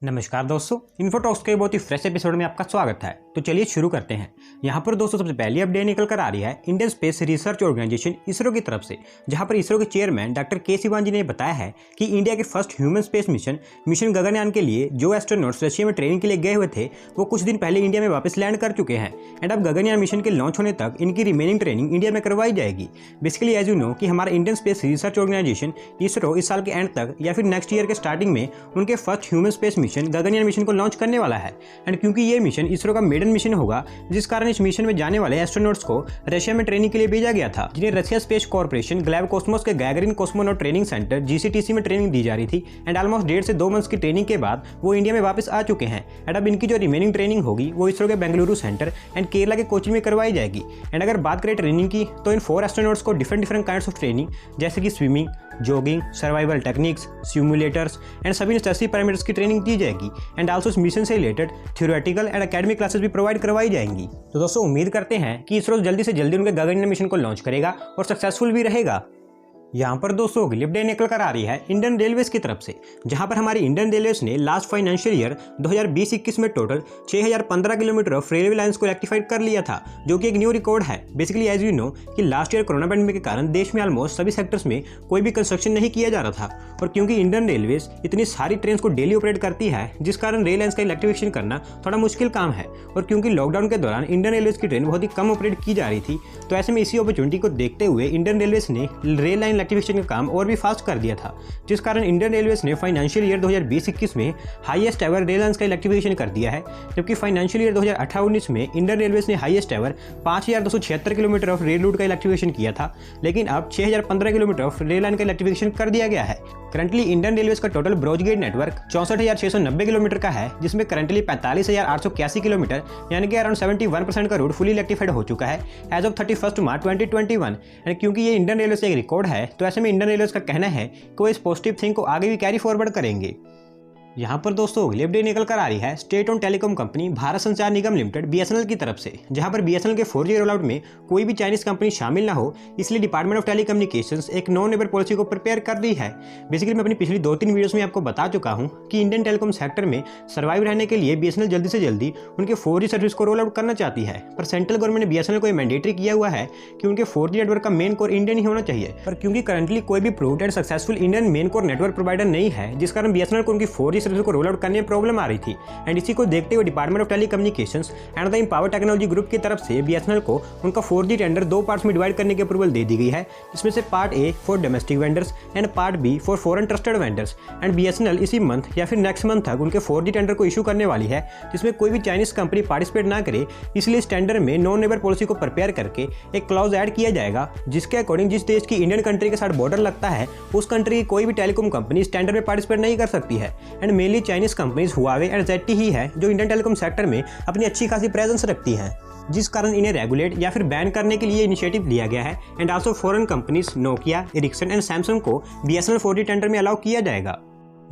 नमस्कार दोस्तों, इन्फोटॉक्स के बहुत ही फ्रेश एपिसोड में आपका स्वागत है। तो चलिए शुरू करते हैं। यहाँ पर दोस्तों सबसे पहली अपडेट निकल कर आ रही है Indian Space Research Organisation ISRO की तरफ से, जहाँ पर इसरो के चेयरमैन डॉक्टर के सिवान जी ने बताया है कि इंडिया के first human space mission Gaganyaan के लिए जो एस्ट्रोनॉट्स रशिया में ट्रेनिंग के लिए गए हुए थे वो कुछ दिन पहले इंडिया में वापस लैंड कर चुके हैं एंड अब गगनयान मिशन के लॉन्च होने तक इनकी रिमेनिंग ट्रेनिंग इंडिया में करवाई जाएगी। बेसिकली एज यू नो कि हमारा Indian Space Research Organisation ISRO इस साल के एंड तक या फिर नेक्स्ट ईयर के स्टार्टिंग में उनके first human space mission Gaganyaan mission को लॉन्च करने वाला है। एंड क्योंकि ये मिशन इसरो का मेडन मिशन होगा, जिस कारण इस मिशन में जाने वाले एस्ट्रोनॉट्स को रशिया में ट्रेनिंग के लिए भेजा गया था, जिन्हें रशिया स्पेस कॉर्पोरेशन ग्लैब कॉस्मोस के गैगरिन कॉस्मोनॉट ट्रेनिंग सेंटर जीसीटीसी में ट्रेनिंग दी जा रही थी। एंड ऑलमोस्ट 1.5 से 2 मंथ्स की ट्रेनिंग के बाद वो इंडिया में वापस आ चुके हैं। एंड अब इनकी जो रिमेनिंग ट्रेनिंग होगी वो इसरो के बेंगलुरु सेंटर एंड केरला के कोचिन में करवाई जाएगी। एंड अगर बात करें ट्रेनिंग की, तो इन 4 एस्ट्रोनॉट्स को डिफरेंट काइंड्स ऑफ ट्रेनिंग जैसे कि swimming, jogging, survival techniques, simulators and सभी नेसेसरी पैरामीटर्स की ट्रेनिंग दी जाएगी। एंड आल्सो इस मिशन से related theoretical and academic classes भी प्रोवाइड करवाई जाएंगी। तो दोस्तों उम्मीद करते हैं कि इसरो जल्दी से जल्दी उनके गगनयान मिशन को लॉन्च करेगा और सक्सेसफुल भी रहेगा। यहाँ पर दोस्तों अगली अपडेट निकल कर आ रही है इंडियन रेलवेज की तरफ से, जहाँ पर हमारी इंडियन रेलवेज ने लास्ट फाइनेंशियल ईयर 2020-21 में total 6015 kilometre of railway lines को इलेक्ट्रीफाइड कर लिया था, जो कि एक न्यू रिकॉर्ड है। बेसिकली एज यू नो कि लास्ट ईयर कोरोना पैंडेमिक के कारण देश में ऑलमोस्ट सभी सेक्टर्स में कोई भी कंस्ट्रक्शन नहीं किया जा रहा था, और क्योंकि इंडियन रेलवेज इतनी सारी ट्रेन को डेली ऑपरेट करती है, जिस कारण रेल लाइंस का इलेक्ट्रिफिकेशन करना थोड़ा मुश्किल काम है। और क्योंकि लॉकडाउन के दौरान इंडियन रेलवेज की ट्रेन बहुत ही कम ऑपरेट की जा रही थी, तो ऐसे में इसी अपॉर्चुनिटी को देखते हुए इंडियन रेलवेज ने रेल लाइन इलेक्ट्रिफिकेशन का काम और भी फास्ट कर दिया था, जिस कारण इंडियन रेलवेज ने फाइनेंशियल ईयर 2020-21 में हाईएस्ट एवर रेल लाइंस का इलेक्ट्रिफिकेशन कर दिया है। जबकि फाइनेंशियल ईयर 2018-19 में इंडियन रेलवेज ने highest ever 5276 kilometre of rail route का इलेक्ट्रिफिकेशन किया था, लेकिन अब 6015 किलोमीटर ऑफ रेल लाइन का इलेक्ट्रिफिकेशन कर दिया गया है। करंटली इंडियन रेलवेज का total brows gauge network 64,690 kilometre का है, जिसमें करंटली 45,881 किलोमीटर यानी कि अराउंड 71% का रूट फुली इलेक्ट्रीफाइड हो चुका है एज ऑफ 31 मार्च 2021। एंड क्योंकि ये इंडियन रेलवेज का एक रिकॉर्ड है, तो ऐसे में इंडियन रेलवेज का कहना है कि वो इस पॉजिटिव थिंग को आगे भी कैरी फॉरवर्ड करेंगे। यहाँ पर दोस्तों अगली अपडेट निकल कर आ रही है state own telecom company Bharat संचार निगम लिमिटेड बीएसएनएल की तरफ से, जहाँ पर बीएसएनएल के 4G रोल आउट में कोई भी चाइनीज कंपनी शामिल ना हो, इसलिए डिपार्टमेंट ऑफ टेलीकम्युनिकेशंस एक नॉन नेबर पॉलिसी को प्रिपेयर कर रही है। बेसिकली मैं अपनी पिछली 2-3 वीडियोस में आपको बता चुका हूँ कि इंडियन टेलीकॉम सेक्टर में सर्वाइव रहने के लिए बीएसएनएल जल्दी से जल्दी उनके 4G सर्विस को रोल आउट करना चाहती है, पर सेंट्रल गवर्नमेंट ने बीएसएनएल को मैंडेटरी किया हुआ है कि उनके 4G नेटवर्क का मेन कोर इंडियन ही होना चाहिए। पर क्योंकि करंटली कोई भी proved and successful Indian main core network provider नहीं है, जिस कारण बीएसएनएल को उनकी 4G सर्विस को रोल आउट करने प्रॉब्लम आ रही थी। एंड इसी को देखते हुए department of telecommunications and the empower technology group की तरफ से बीएसएनएल को उनका 4G टेंडर 2 पार्ट्स में डिवाइड करने की अप्रूवल दे दी गई है, जिसमें से part A for domestic vendors and part B for foreign trusted vendors. And BSNL इसी मंथ या फिर नेक्स्ट मंथ तक उनके 4G टेंडर को इशू करने वाली है, जिसमें कोई भी चाइनीज कंपनी पार्टिसिपेट ना करे। इसलिए इस टेंडर में नॉन नेबर पॉलिसी को प्रिपेयर करके एक क्लॉज ऐड किया जाएगा, जिसके अकॉर्डिंग जिस देश की इंडियन कंट्री के साथ बॉर्डर लगता है उस कंट्री की कोई भी टेलीकॉम कंपनी इस टेंडर में पार्टिसिपेट नहीं कर सकती है। And mainly Chinese companies Huawei and ZTE ही है जो इंडियन टेलीकॉम सेक्टर में अपनी अच्छी खासी प्रेजेंस रखती हैं, जिस कारण इन्हें रेगुलेट या फिर बैन करने के लिए इनिशिएटिव लिया गया है। And also foreign companies Nokia, Ericsson and Samsung को बीएसएनएल 4G टेंडर में अलाउ किया जाएगा।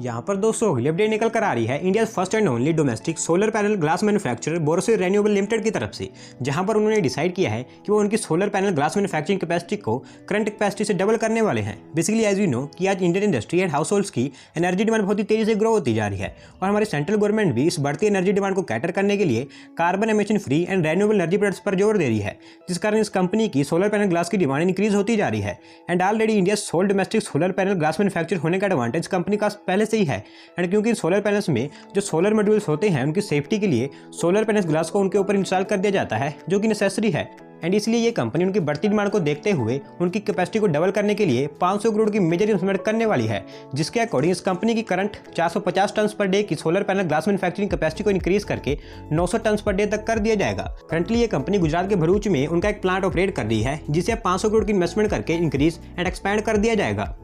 यहाँ पर दोस्तों अगली अपडेट निकल कर आ रही है India first and only domestic solar panel glass manufacturer Borosil renewable limited की तरफ से, जहाँ पर उन्होंने डिसाइड किया है कि वो उनकी solar panel glass manufacturing capacity को करंट कैपेसिटी से डबल करने वाले हैं। बेसिकली एज यू नो कि आज Indian industry and house holds की एनर्जी डिमांड बहुत ही तेजी से ग्रो होती जा रही है, और हमारी सेंट्रल गवर्नमेंट भी इस बढ़ती एनर्जी डिमांड को कैटर करने के लिए carbon emission free and renewable energy products पर जोर दे रही है, जिस कारण इस कंपनी की सोलर पैनल ग्लास की डिमांड इंक्रीज होती जा रही है। And already India sole domestic solar panel glass manufacture होने का एडवांटेज कंपनी का पहले से ही है। एंड क्योंकि सोलर पैनल्स में जो सोलर मॉड्यूल्स होते हैं उनकी सेफ्टी के लिए सोलर पैनल्स ग्लास को उनके ऊपर इंस्टॉल कर दिया जाता है, जो कि नेसेसरी है। एंड इसलिए ये कंपनी उनकी बढ़ती डिमांड को देखते हुए उनकी कैपेसिटी को डबल करने के लिए 500 करोड़ की मेजर इन्वेस्टमेंट करने वाली है, जिसके अकॉर्डिंग इस कंपनी की करंट 450 टन पर डे की solar panel glass manufacturing capacity को इंक्रीज करके 900 टन पर डे तक कर दिया जाएगा। करंटली ये कंपनी गुजरात के भरूच में उनका एक प्लांट ऑपरेट कर रही है, जिसे 500 करोड़ की इन्वेस्टमेंट करके इंक्रीज एंड एक्सपैंड कर दिया जाएगा।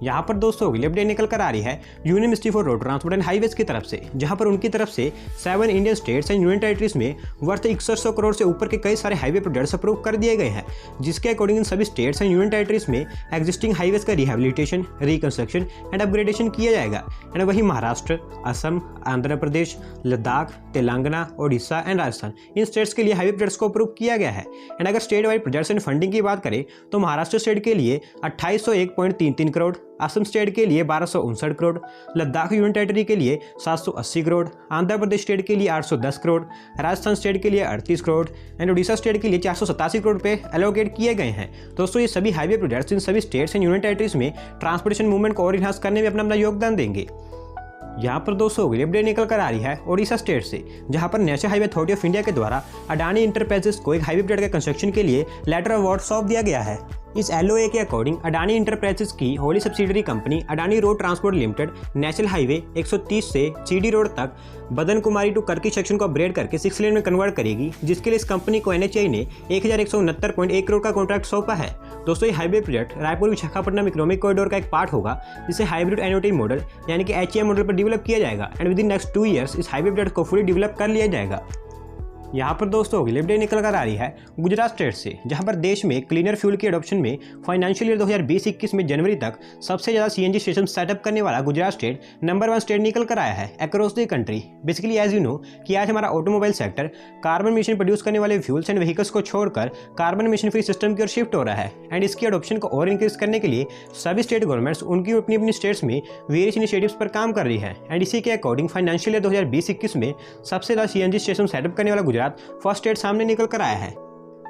यहाँ पर दोस्तों अगली अपडेट निकल कर आ रही है union ministry for road transport and highways की तरफ से, जहाँ पर उनकी तरफ से 7 Indian states and union territories में वर्थ 6100 करोड़ से ऊपर के कई सारे हाईवे प्रोजेक्ट्स अप्रूव कर दिए गए हैं, जिसके अकॉर्डिंग इन सभी स्टेट्स एंड यूनियन टेरिटरीज में एग्जिस्टिंग हाईवेज का रिहेबिलिटेशन, रिकंस्ट्रक्शन एंड अपग्रेडेशन किया जाएगा। एंड वहीं महाराष्ट्र, असम, आंध्र प्रदेश, लद्दाख, तेलंगाना, ओडिशा एंड राजस्थान इन स्टेट्स के लिए हाईवे प्रोजेक्ट्स को अप्रूव किया गया है। एंड अगर state wide projects and funding की बात करें तो महाराष्ट्र स्टेट के लिए 2801.33 करोड़, असम स्टेट के लिए 1259 करोड़, लद्दाख यूनियन टेरिटरी के लिए 780 करोड़, आंध्र प्रदेश स्टेट के लिए 810 करोड़, राजस्थान स्टेट के लिए 38 करोड़ एंड उड़ीसा स्टेट के लिए 487 करोड़ रुपए एलोकेट किए गए हैं। दोस्तों ये सभी हाईवे प्रोजेक्ट्स इन सभी स्टेट्स एंड यूनियन टेरिटरीज में ट्रांसपोर्टेशन मूवमेंट को और इनहांस करने में अपना योगदान देंगे। यहाँ पर दोस्तों अगली अपडेट निकल कर आ रही है ओडिशा स्टेट से, जहाँ पर national highway authority of India के द्वारा अडानी इंटरप्राइजेस को एक हाईवे प्रोजेक्ट के कंस्ट्रक्शन के लिए लेटर ऑफ अवार्ड सौंप दिया गया है। इस एलओए के अकॉर्डिंग अडानी इंटरप्राइजेस की Holi subsidiary company Adani road transport limited national highway 130 से सीडी रोड तक बदन कुमारी टू कर्की सेक्शन को अपग्रेड करके 6 लेन में कन्वर्ट करेगी, जिसके लिए इस कंपनी को एनएचएआई ने 1169.1 करोड़ का कॉन्ट्रैक्ट सौंपा है। दोस्तों ये highway project Raipur Visakhapatnam economic corridor का एक पार्ट होगा, जिसे हाइब्रिड एनओटी मॉडल यानी कि एचएएम मॉडल पर डेवलप किया जाएगा and with in next 2 years इस हाईवे प्रोजेक्ट को फुली डेवलप कर लिया जाएगा। यहाँ पर दोस्तों अगली अपडेट निकल कर आ रही है गुजरात स्टेट से, जहाँ पर देश में क्लीनर फ्यूल की एडॉप्शन में फाइनेंशियल ईयर 2020-21 में जनवरी तक सबसे ज़्यादा सीएनजी स्टेशन सेटअप करने वाला गुजरात स्टेट नंबर 1 स्टेट निकल कर आया है across the country. Basically as you know कि आज हमारा automobile sector carbon emission produce करने वाले फ्यूल्स एंड व्हीकल्स को छोड़कर कार्बन एमिशन फ्री सिस्टम की ओर शिफ्ट हो रहा है एंड इसकी एडॉप्शन को और इंक्रीज करने के लिए सभी स्टेट गवर्नमेंट्स उनकी अपनी अपनी स्टेट्स में वेरियस इनिशिएटिव्स पर काम कर रही है एंड इसी के अकॉर्डिंग फाइनेंशियल ईयर 2020-21 में सबसे ज़्यादा सीएनजी स्टेशन सेटअप करने वाला गुजरात फर्स्ट स्टेट सामने निकल कर आया है,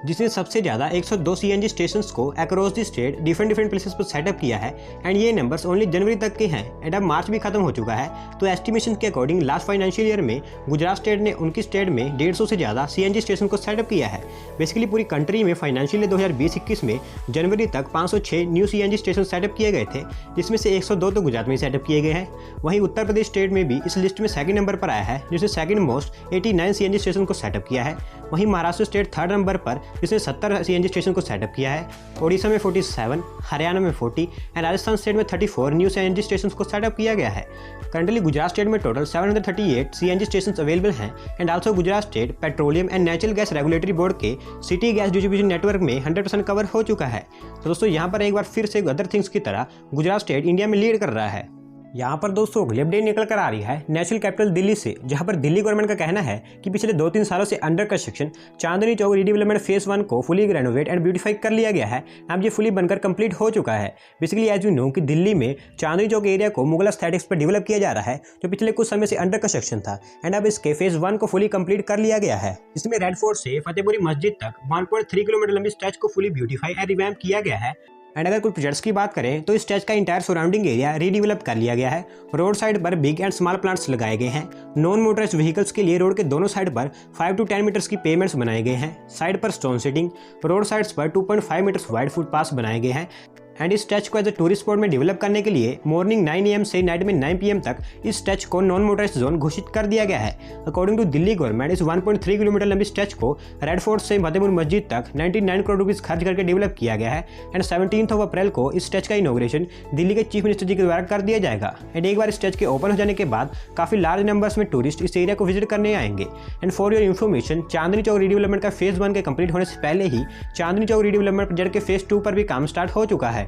जिसने सबसे ज़्यादा 102 सीएनजी स्टेशंस को across the state different places पर सेटअप किया है एंड ये नंबर्स ओनली जनवरी तक के हैं एंड अब मार्च भी खत्म हो चुका है। तो एस्टिमेशन के अकॉर्डिंग लास्ट फाइनेंशियल ईयर में गुजरात स्टेट ने उनकी स्टेट में 150 से ज़्यादा सीएनजी स्टेशन को सेटअप किया है। बेसिकली पूरी कंट्री में फाइनेंशियल ईयर 2020-21 में जनवरी तक 506 न्यू सीएनजी स्टेशन सेटअप किए गए थे, जिसमें से 102 तो गुजरात में सेटअप किए गए हैं। वहीं उत्तर प्रदेश स्टेट में भी इस लिस्ट में सेकंड नंबर पर आया है, जिसने सेकंड मोस्ट 89 सीएनजी स्टेशन को सेटअप किया है। वहीं महाराष्ट्र स्टेट थर्ड नंबर पर, जिसने 70 सीएनजी स्टेशन को सेटअप किया है। ओडिशा में 47, हरियाणा में 40 एंड राजस्थान स्टेट में 34 न्यू सीएनजी स्टेशन को सेटअप किया गया है। करंटली गुजरात स्टेट में टोटल 738 सीएनजी स्टेशन अवेलेबल हैं and also Gujarat state petroleum and natural gas regulatory board के सिटी गैस डिस्ट्रीब्यूशन नेटवर्क में 100% कवर हो चुका है। तो दोस्तों यहाँ पर एक बार फिर से अदर थिंग्स की तरह गुजरात स्टेट इंडिया में लीड कर रहा है। यहाँ पर दोस्तों अगली अपडेट निकल कर आ रही है नेशनल कैपिटल दिल्ली से, जहाँ पर दिल्ली गवर्नमेंट का कहना है कि पिछले 2-3 सालों से under construction Chandni Chowk redevelopment phase 1 को फुली रेनोवेट एंड ब्यूटीफाई कर लिया गया है। अब ये फुली बनकर कंप्लीट हो चुका है। बेसिकली एज यू नो कि दिल्ली में चांदनी चौक एरिया को मुगल एस्थेटिक्स पर डेवलप किया जा रहा है, जो पिछले कुछ समय से अंडर कंस्ट्रक्शन था एंड अब इसके फेज 1 को फुली कंप्लीट कर लिया गया है। इसमें रेड फोर्ट से फतेहपुरी मस्जिद तक 1.3 किलोमीटर लंबी स्ट्रेच को फुली ब्यूटीफाई एंड रिवैम्प किया गया है। एंड अगर कुछ प्रोजेक्ट्स की बात करें तो इस स्ट्रेच का इंटायर सराउंडिंग एरिया रीडेवलप कर लिया गया है। रोड साइड पर बिग एंड स्मॉल प्लांट्स लगाए गए हैं। नॉन मोटराइज्ड व्हीकल्स के लिए रोड के दोनों साइड पर 5 to 10 मीटर्स की पेमेंट्स बनाए गए हैं। साइड पर स्टोन सीटिंग, रोड साइड्स पर 2.5 मीटर्स वाइड फुटपाथ बनाए गए हैं एंड इस स्ट्रेच को एज ए टूरिस्ट स्पॉट में डेवलप करने के लिए मॉर्निंग 9 AM से नाइट में 9 PM तक इस स्ट्रेच को नॉन मोटराइज्ड जोन घोषित कर दिया गया है। अकॉर्डिंग टू दिल्ली गवर्नमेंट इस 1.3 किलोमीटर लंबी स्ट्रेच को रेड फोर्ट से फतेहपुरी मस्जिद तक 99 करोड़ रुपीस खर्च करके डेवलप किया गया है एंड 17 अप्रैल को इस स्ट्रेच का इनॉग्रेशन दिल्ली के चीफ मिनिस्टर जी के द्वारा कर दिया जाएगा। एंड एक बार इस स्ट्रेच के ओपन हो जाने के बाद काफी लार्ज नंबर्स में टूरिस्ट इस एरिया को विजिट करने आएंगे। And for your information, Chandni Chowk redevelopment का फेज 1 के कंप्लीट होने से पहले ही चांदनी चौक रीडेवलपमेंट प्रोजेक्ट के फेज 2 पर भी काम स्टार्ट हो चुका है।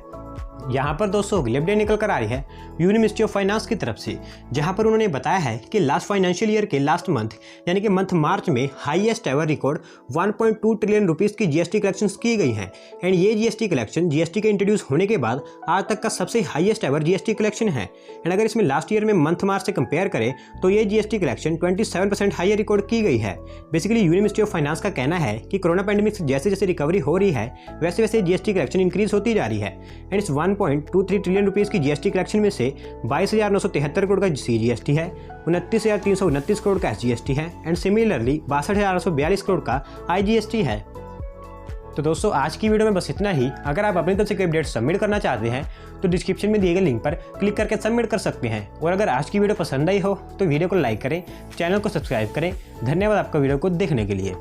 यहाँ पर दोस्तों अगली अपडेट निकल कर आ रही है यूनियन मिनिस्ट्री ऑफ फाइनेंस की तरफ से, जहाँ पर उन्होंने बताया है कि लास्ट फाइनेंशियल ईयर के लास्ट मंथ यानी कि मंथ मार्च में highest ever record 1.2 trillion rupees की जीएसटी कलेक्शंस की गई हैं एंड ये जीएसटी कलेक्शन जीएसटी के इंट्रोड्यूस होने के बाद आज तक का सबसे हाईएस्ट एवर जीएसटी कलेक्शन है। एंड अगर इसमें लास्ट ईयर में मंथ मार्च से कंपेयर करें तो ये जीएसटी कलेक्शन 27% हाईयर रिकॉर्ड की गई है। Basically union ministry of finance का कहना है कि कोरोना पैंडेमिक से जैसे जैसे रिकवरी हो रही है वैसे वैसे जीएसटी कलेक्शन इंक्रीज होती जा रही है एंड इस 1.23 ट्रिलियन रुपीस की जीएसटी कलेक्शन में से 22,973 करोड़ का सीजीएसटी है, 29,329 करोड़ का एसजीएसटी है एंड सिमिलरली 62,842 करोड़ का आईजीएसटी है। तो दोस्तों आज की वीडियो में बस इतना ही। अगर आप अपनी तरफ से कोई अपडेट सबमिट करना चाहते हैं तो डिस्क्रिप्शन में दिए गए लिंक पर क्लिक करके सबमिट कर सकते हैं। और अगर आज की वीडियो पसंद आई हो तो वीडियो को लाइक करें, चैनल को सब्सक्राइब करें। धन्यवाद आपका वीडियो को देखने के लिए।